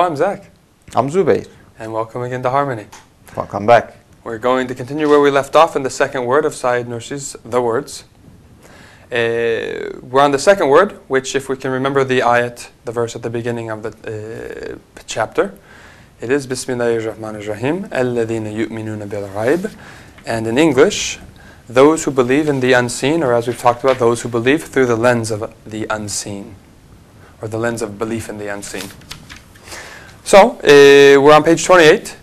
I'm Zach. I'm Zubair. And welcome again to Harmony. Welcome back. We're going to continue where we left off in the second word of Sayyid Nursi's The Words. We're on the second word, which, if we can remember the ayat, the verse at the beginning of the chapter, it is Bismillahirrahmanirrahim, Alladhina yu'minuna bil ghaib. And in English, those who believe in the unseen, or as we've talked about, those who believe through the lens of the unseen, or the lens of belief in the unseen. So, we're on page 28,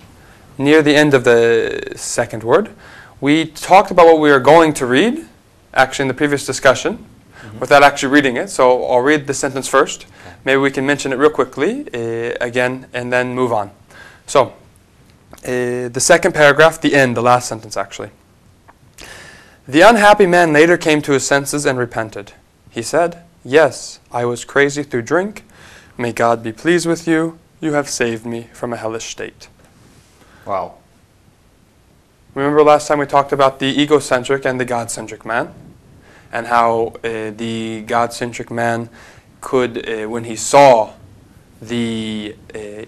near the end of the second word. We talked about what we are going to read, actually in the previous discussion, without actually reading it. So I'll read the sentence first. Maybe we can mention it real quickly again, and then move on. So, the second paragraph, the end, the last sentence actually. The unhappy man later came to his senses and repented. He said, "Yes, I was crazy through drink. May God be pleased with you. You have saved me from a hellish state." Wow. Remember last time we talked about the egocentric and the God-centric man, and how the God-centric man could, when he saw the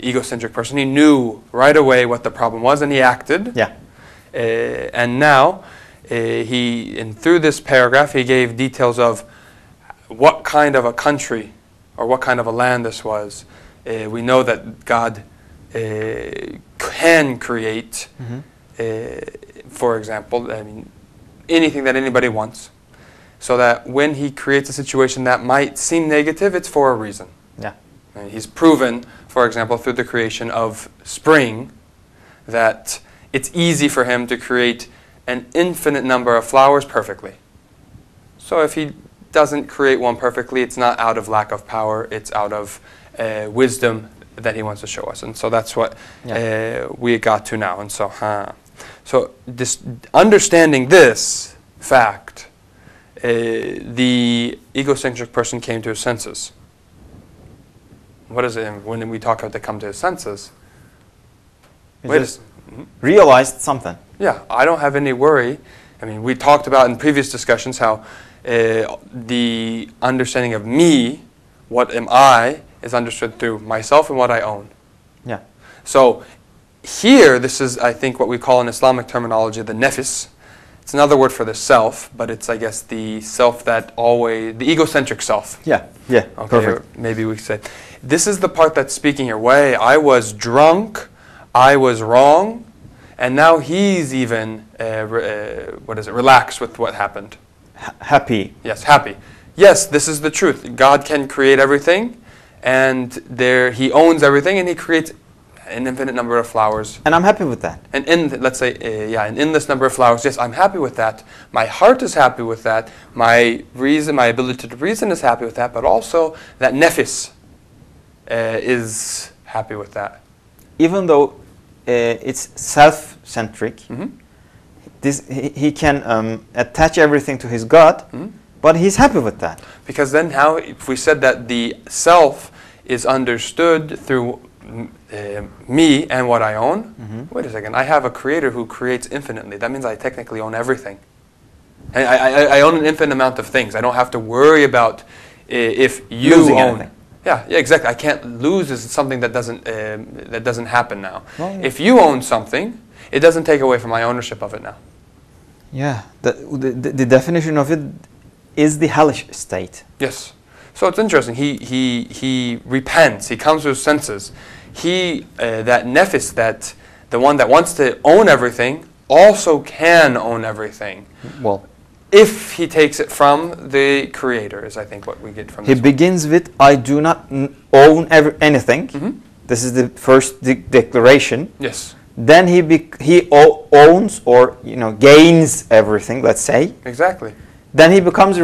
egocentric person, he knew right away what the problem was and he acted. Yeah. And now, through this paragraph, he gave details of what kind of a country or what kind of a land this was. We know that God can create, for example, anything that anybody wants. So that when he creates a situation that might seem negative, it's for a reason. Yeah. And he's proven, for example, through the creation of spring, that it's easy for him to create an infinite number of flowers perfectly. So if he doesn't create one perfectly, it's not out of lack of power, it's out of wisdom that he wants to show us. And so that's what we got to now. And so, so this, understanding this fact, the egocentric person came to his senses. What is it when we talk about to come to his senses? Realized something. Yeah, I don't have any worry. We talked about in previous discussions how the understanding of me, what am I, is understood through myself and what I own. Yeah. So here, this is, I think, what we call in Islamic terminology the nefis. It's another word for the self, but it's, I guess, the self that always, the egocentric self. Yeah, yeah, okay, perfect. Maybe we could say, this is the part that's speaking here. Way, I was drunk, I was wrong, and now he's even, relaxed with what happened. Happy. Yes, happy. Yes, this is the truth. God can create everything, and he owns everything, and he creates an infinite number of flowers. And I'm happy with that. And let's say, an endless number of flowers. Yes, I'm happy with that. My heart is happy with that. My ability to reason is happy with that. But also that nefis is happy with that. Even though it's self-centric, he can attach everything to his God, but he's happy with that. Because then how, if we said that the self is understood through me and what I own, wait a second, I have a creator who creates infinitely. That means I technically own everything. I own an infinite amount of things. I don't have to worry about if you losing own anything. Yeah, exactly. I can't lose is something that doesn't happen now. Well, yeah. If you own something, it doesn't take away from my ownership of it now. Yeah, the definition of it is the Hellish State. Yes. So it's interesting. He repents. He comes to his senses. That nefis, that the one that wants to own everything, also can own everything. Well, if he takes it from the Creator, is I think what we get from this. He begins with, I do not own anything. This is the first declaration. Yes. Then he owns or gains everything, let's say. Exactly. Then he becomes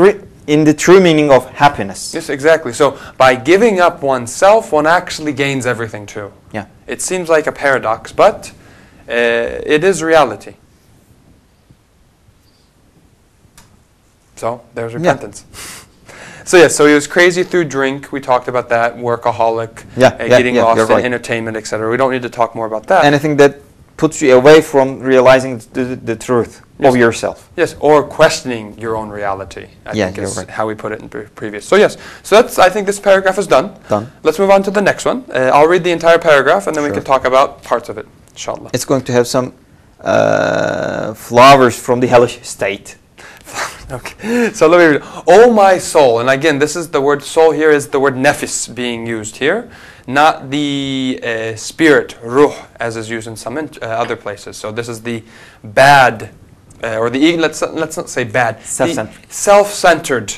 in the true meaning of happiness. Yes, exactly. So by giving up oneself, one actually gains everything too. Yeah. It seems like a paradox, but it is reality. So there's repentance. Yeah. So he was crazy through drink. We talked about that. Workaholic. Getting lost in entertainment, etc. We don't need to talk more about that. Anything that puts you away from realizing the truth of yourself. Yes, or questioning your own reality. I think is right. how we put it in previous. So yes, so that's. I think this paragraph is done. Done. Let's move on to the next one. I'll read the entire paragraph, and then we can talk about parts of it, inshallah. It's going to have some flowers from the Hellish State. Okay, so let me read. Oh my soul, and again, this is the word soul here is the word nefis being used here, not the spirit, ruh, as is used in some other places. So this is the bad, or the let's not say bad, self-centered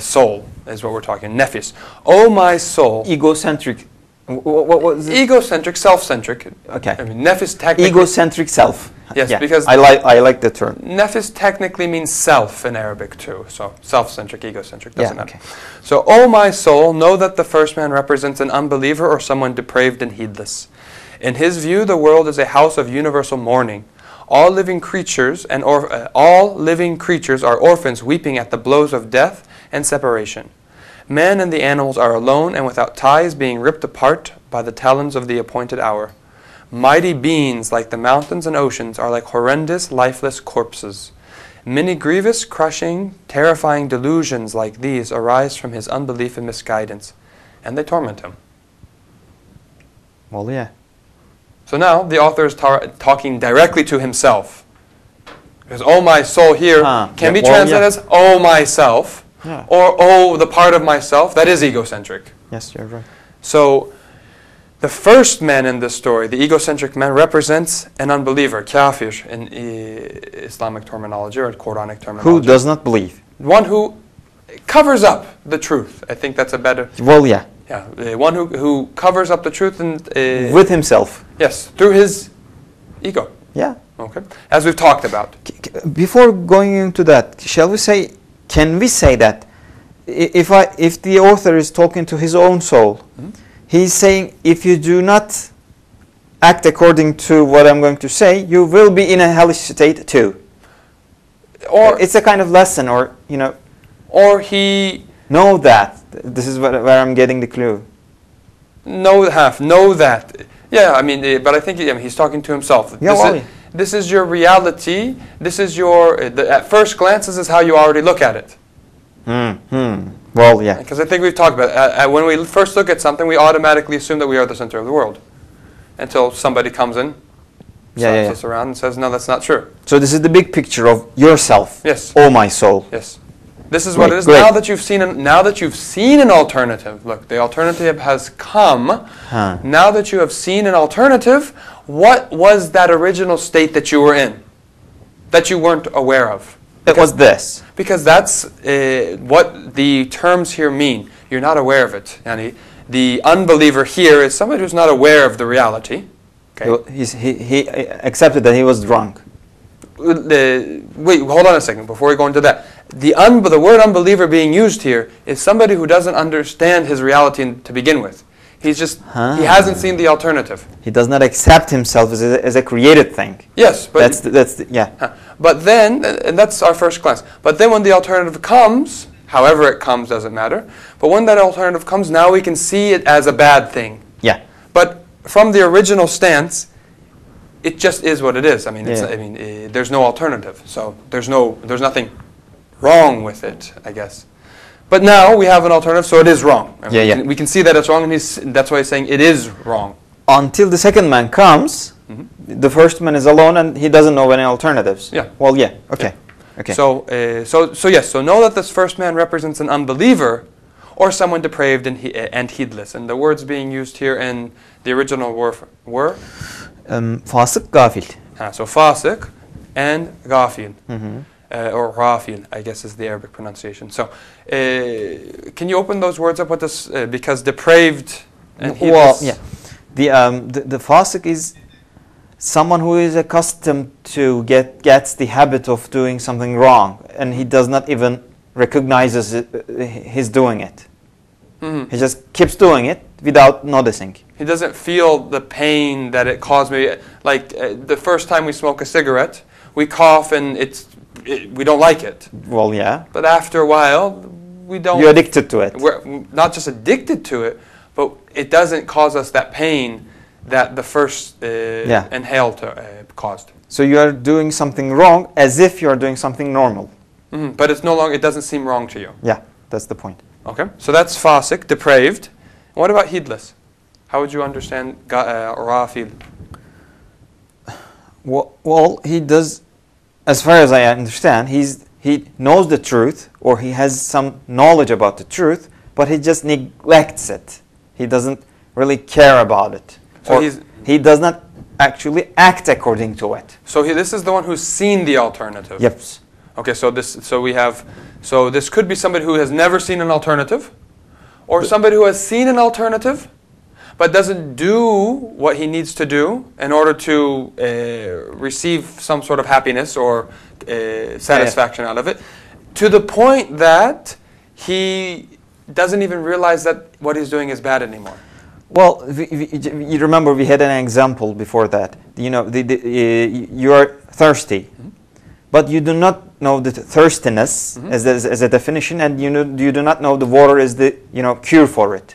soul is what we're talking. Nefis. Oh my soul. Egocentric. What was it? Egocentric, self-centric. Okay. I mean, nefis technically. Egocentric self. Yes, yeah, because I like the term. Nefis technically means self in Arabic too. So self-centric, egocentric, doesn't matter. Okay. So, O my soul, know that the first man represents an unbeliever or someone depraved and heedless. In his view, the world is a house of universal mourning. All living creatures are orphans weeping at the blows of death and separation. Man and the animals are alone and without ties, being ripped apart by the talons of the appointed hour. Mighty beings like the mountains and oceans are like horrendous, lifeless corpses. Many grievous, crushing, terrifying delusions like these arise from his unbelief and misguidance, and they torment him. Well, yeah. So now the author is talking directly to himself. Because "Oh my soul" here can be translated as "Oh myself," or "Oh the part of myself." That is egocentric. Yes, you're right. So the first man in this story, the egocentric man, represents an unbeliever, kafir in Islamic terminology or Quranic terminology. Who does not believe. One who covers up the truth. I think that's a better... Well, yeah. Yeah, one who covers up the truth and... with himself. Yes, through his ego. Yeah. Okay, as we've talked about. Before going into that, can we say that if the author is talking to his own soul, he's saying, if you do not act according to what I'm going to say, you will be in a hellish state too. Or it's a kind of lesson, or or he know that. This is where I'm getting the clue. Know that. Yeah, I mean, but I think he's talking to himself. Yeah, this is your reality. This is your. At first glance, this is how you already look at it. Well, yeah. Because I think we've talked about when we first look at something, we automatically assume that we are the center of the world, until somebody comes in, slaps us around, and says, "No, that's not true." So this is the big picture of yourself. Yes. Oh, my soul. Yes. This is what it is. Great. Now that you've seen an alternative. Look, the alternative has come. Now that you have seen an alternative, what was that original state that you were in, that you weren't aware of? It was this. Because that's what the terms here mean. You're not aware of it. Yani, the unbeliever here is somebody who's not aware of the reality. Okay. He accepted that he was drunk. Wait, hold on a second before we go into that. The word unbeliever being used here is somebody who doesn't understand his reality to begin with. He's just, he hasn't seen the alternative. He does not accept himself as a created thing. Yes, but yeah. But then, and that's our first glance. But then when the alternative comes, however it comes doesn't matter. But when that alternative comes, now we can see it as a bad thing. Yeah. But from the original stance, it just is what it is. I mean, there's no alternative. So there's nothing wrong with it, I guess. But now we have an alternative, so it is wrong. We can see that it's wrong, and that's why he's saying it is wrong. Until the second man comes, the first man is alone, and he doesn't know any alternatives. Yeah. Well, yeah. Okay. Yeah. Okay. So yes. So know that this first man represents an unbeliever, or someone depraved and heedless. And the words being used here in the original were fasık, gafil. So fasık and gafil. Or Rafil, I guess is the Arabic pronunciation. So, can you open those words up with us? Because depraved and heedless. Well, yeah. The fasik is someone who is accustomed to gets the habit of doing something wrong, and he does not even recognizes he's doing it. He just keeps doing it without noticing. He doesn't feel the pain that it caused me. Like the first time we smoke a cigarette, we cough and we don't like it. Well, yeah. But after a while, we don't... You're addicted to it. We're not just addicted to it, but it doesn't cause us that pain that the first inhale caused. So you are doing something wrong as if you are doing something normal. But it's no longer, it doesn't seem wrong to you. Yeah, that's the point. Okay, so that's fasik, depraved. What about heedless? How would you understand rafid? Well, he does, as far as I understand, he knows the truth, or he has some knowledge about the truth, but he just neglects it. He doesn't really care about it. So he does not actually act according to it. So this is the one who's seen the alternative. Yep. Okay, so this could be somebody who has never seen an alternative, or somebody who has seen an alternative, but doesn't do what he needs to do in order to receive some sort of happiness or satisfaction out of it, to the point that he doesn't even realize that what he's doing is bad anymore. Well, you remember we had an example before that. You know, you are thirsty, but you do not know the thirstiness as a definition, and you do not know the water is the cure for it.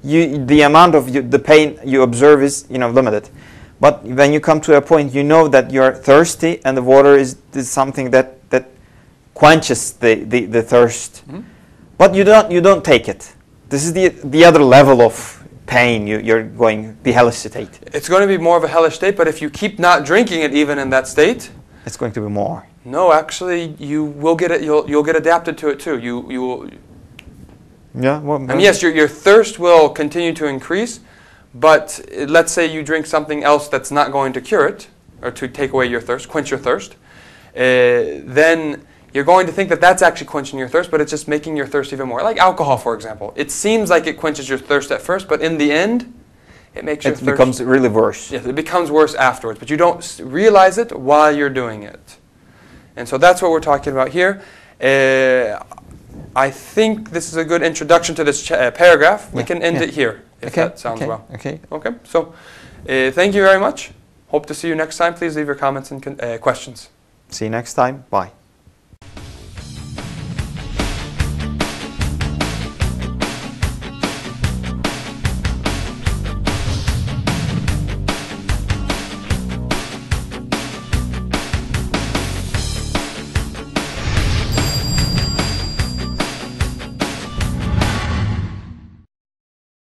The amount of the pain you observe is limited, but when you come to a point, you know that you are thirsty, and the water is something that quenches the thirst, but you don't take it. This is the other level of pain you're going, the hellish state. It's going to be more of a hellish state, but if you keep not drinking it even in that state, it's going to be more. No, actually, you will get it. You'll get adapted to it too. You will. Yeah. Well, I mean, yes, your thirst will continue to increase, but let's say you drink something else that's not going to cure it or to take away your thirst, quench your thirst. Then you're going to think that that's actually quenching your thirst, but it's just making your thirst even more. Like alcohol, for example. It seems like it quenches your thirst at first, but in the end, it makes your thirst... It becomes really worse. Yes, it becomes worse afterwards, but you don't realize it while you're doing it. And so that's what we're talking about here. I think this is a good introduction to this paragraph. We can end it here, if that sounds well. Okay. Okay, so thank you very much. Hope to see you next time. Please leave your comments and questions. See you next time. Bye.